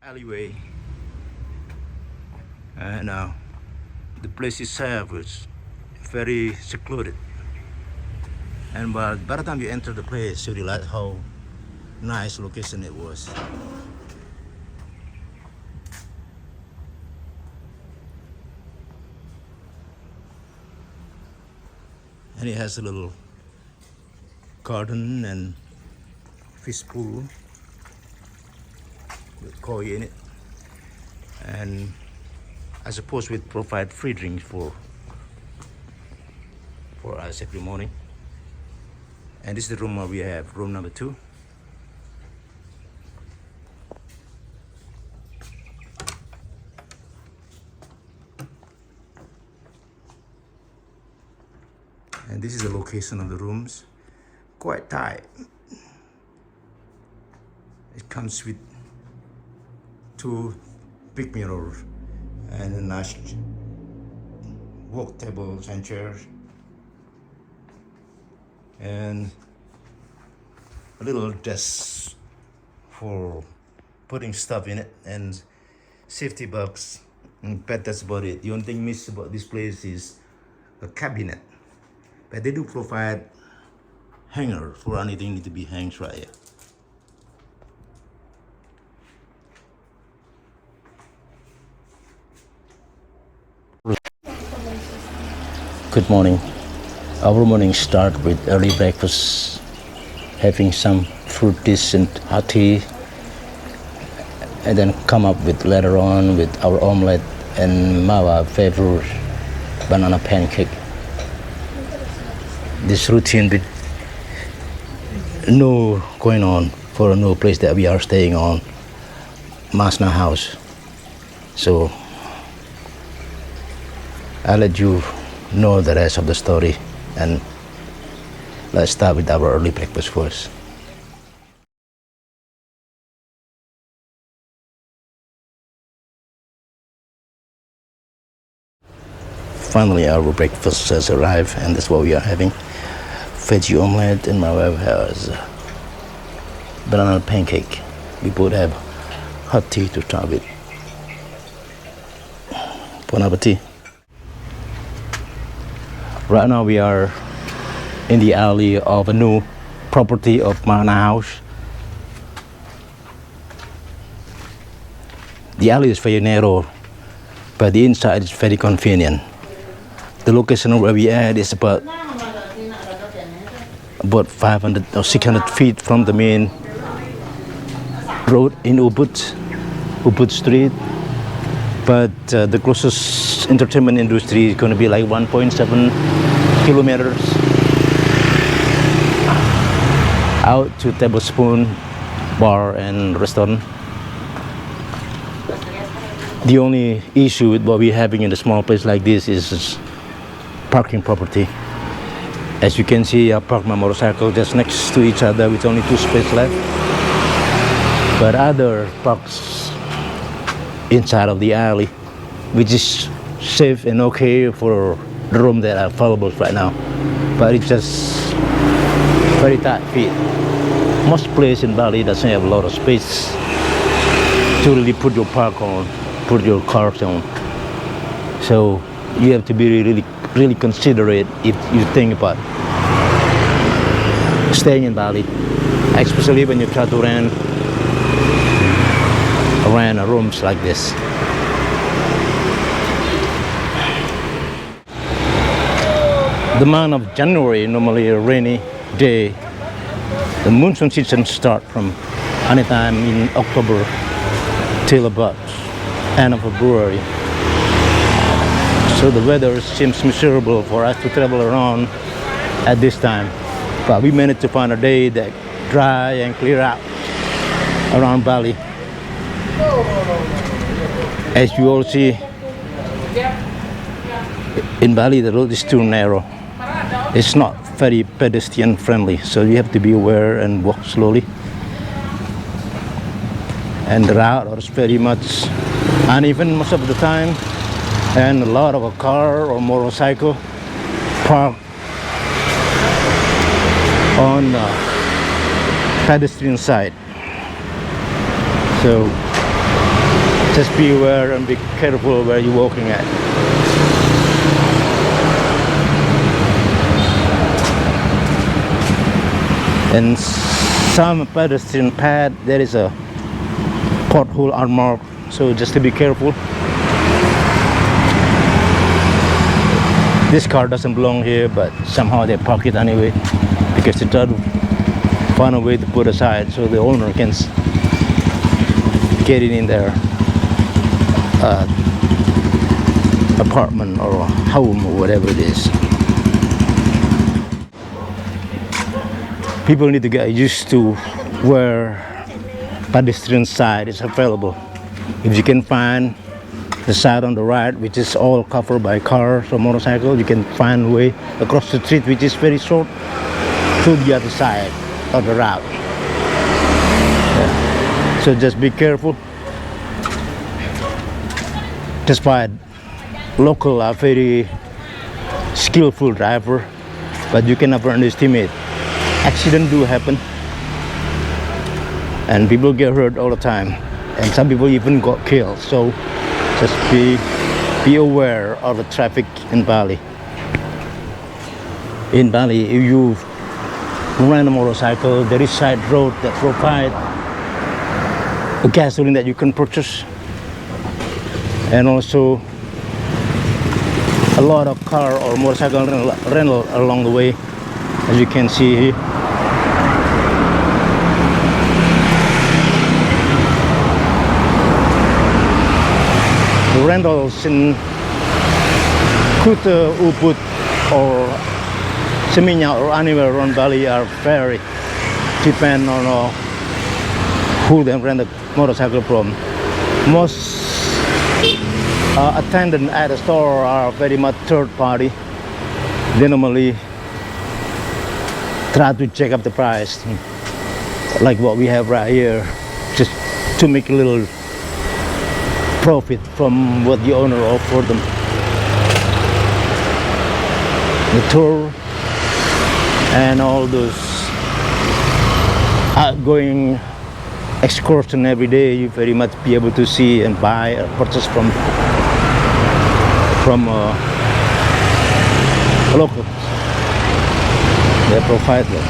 alleyway, and the place itself is very secluded. And but by the time you enter the place, you realize how nice location it was. And it has a little garden and fish pool with koi in it. And I suppose we provide free drinks for us every morning. And this is the room where we have room number 2. And this is the location of the rooms. Quite tight. It comes with 2 big mirrors and a nice work tables and chairs, and a little desk for putting stuff in it, and safety box, but that's about it. The only thing missed about this place is a cabinet, but they do provide hanger for anything need to be hanged right here. Good morning. Our morning start with early breakfast, having some fruit dish and hot tea, and then come up with later on with our omelette and our favorite banana pancake. This routine with no going on for a new place that we are staying on, Masna House. So I'll let you know the rest of the story, and let's start with our early breakfast first. Finally, our breakfast has arrived, and that's what we are having. Veggie omelette, and my wife has banana pancake. We both have hot tea to top it. Bon appetit. Right now we are in the alley of a new property of Mana House. The alley is very narrow, but the inside is very convenient. The location where we are is about 500 or 600 feet from the main road in Ubud Street. But the closest entertainment industry is going to be like 1.7 kilometers out to Tablespoon Bar and Restaurant. The only issue with what we're having in a small place like this is parking property. As you can see, I parked my motorcycle just next to each other with only 2 spaces left. But other parks inside of the alley, which is safe and okay for the room that are available right now, but it's just very tight fit. Most places in Bali doesn't have a lot of space to really put your cars on. So you have to be really considerate if you think about staying in Bali, especially when you try to rent rooms like this. The month of January, normally a rainy day. The monsoon season starts from anytime in October till about end of February. So the weather seems miserable for us to travel around at this time. But we managed to find a day that dry and clear out around Bali. As you all see, in Bali the road is too narrow. It's not very pedestrian friendly, so you have to be aware and walk slowly. And the route is very much uneven most of the time, and a lot of a car or motorcycle parked on the pedestrian side. So Just be aware and be careful where you're walking at. And some pedestrian path there is a pothole unmarked, so just to be careful. This car doesn't belong here, but somehow they park it anyway because they try to find a way to put aside so the owner can get it in their apartment or home or whatever it is. People need to get used to where pedestrian side is available. If you can find the side on the right which is all covered by cars or motorcycles, you can find a way across the street which is very short to the other side of the route. Yeah. So just be careful. Despite local are very skillful driver, but you can never underestimate. Accidents do happen and people get hurt all the time, and some people even got killed. So just be aware of the traffic in Bali. In Bali, if you rent a motorcycle, there is side road that provide a gasoline that you can purchase, and also a lot of car or motorcycle rental along the way, as you can see here. The rentals in Kuta, Ubud or Seminyak or anywhere around Bali are very depend on who they rent the motorcycle from. Most attendants at the store are very much third party. They normally try to check up the price, like what we have right here, just to make a little profit from what the owner offered them. The tour and all those outgoing excursion every day, you very much be able to see and buy or purchase from locals. They provide them.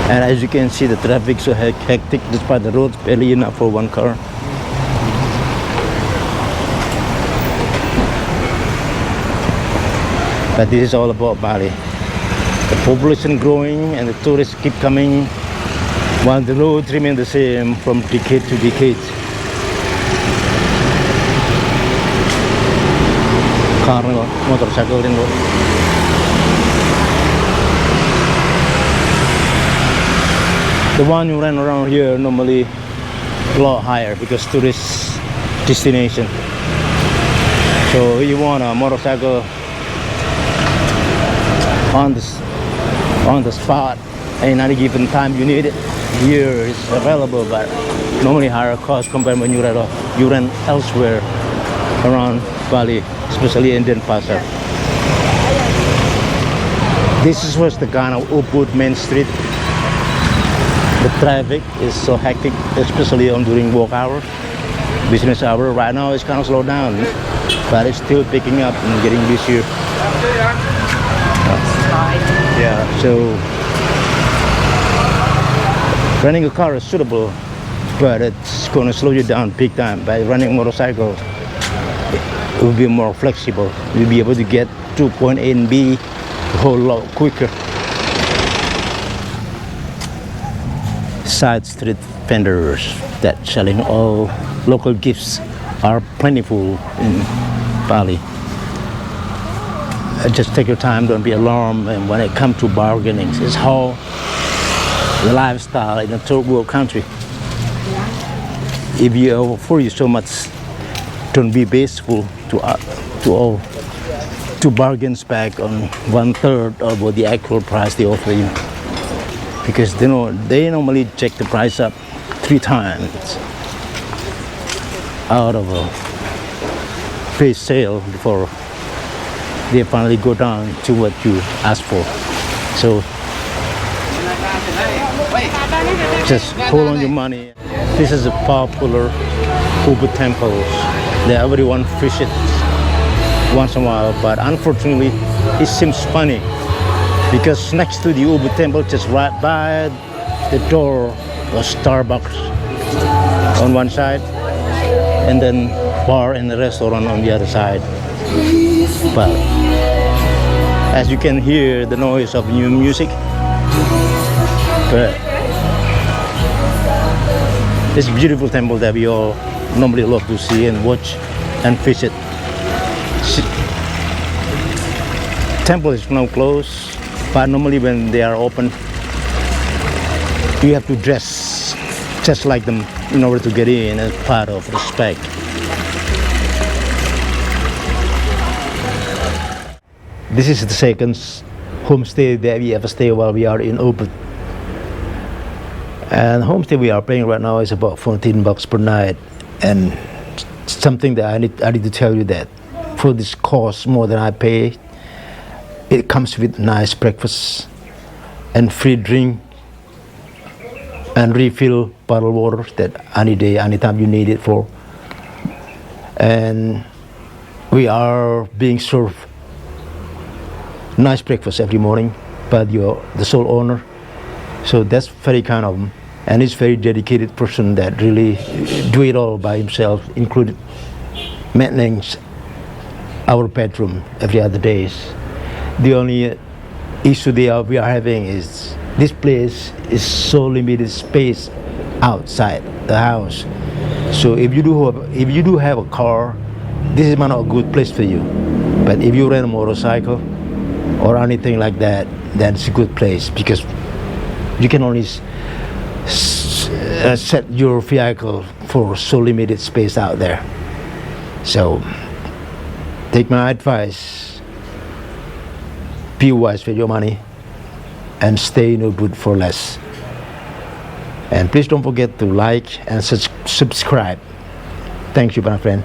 And as you can see, the traffic is so hectic despite the roads barely enough for one car. But this is all about Bali. The population growing and the tourists keep coming while the roads remain the same from decade to decade. Car, motorcycle, and road. The one you rent around here normally a lot higher because tourist destination. So you want a motorcycle on the spot and at a given time you need it. Here is available, but normally higher cost compared when you rent elsewhere around Bali, especially in Denpasar. This is what's the kind of Ubud main street. The traffic is so hectic, especially during work hour, business hour. Right now it's kind of slowed down, but it's still picking up and getting busier. Yeah, so renting a car is suitable, but it's going to slow you down big time. By running a motorcycle, it will be more flexible. You'll be able to get to point A and B a whole lot quicker. Side street vendors that selling all local gifts are plentiful in Bali. Just take your time, don't be alarmed. And when it comes to bargaining, it's how the lifestyle in a third world country. If you offer you so much, don't be wasteful to bargains back on 1/3 of what the actual price they offer you. Because they normally check the price up 3 times out of a face sale before they finally go down to what you ask for. So just hold on your money. This is a popular Ubud temples that everyone visits once in a while, but unfortunately it seems funny because next to the Ubud temple, just right by the door, was Starbucks on one side and then bar and the restaurant on the other side. But as you can hear the noise of new music, but it's a beautiful temple that we all normally love to see and watch and visit. Temple is now closed, but normally when they are open, you have to dress just like them in order to get in as part of respect. This is the second homestay that we ever stay while we are in Ubud. And the homestay we are paying right now is about $14 per night. And something that I need to tell you that for this cost more than I pay, it comes with nice breakfast and free drink and refill bottled water that any day, anytime you need it for. And we are being served nice breakfast every morning by the sole owner. So that's very kind of him. And he's a very dedicated person that really do it all by himself, including maintaining our bedroom every other days. The only issue we are having is this place is so limited space outside the house. So if you do have a car, this is not a good place for you. But if you rent a motorcycle or anything like that, then it's a good place because you can only set your vehicle for so limited space out there. So take my advice, be wise with your money and stay in Ubud for less. And please don't forget to like and subscribe. Thank you, my friend.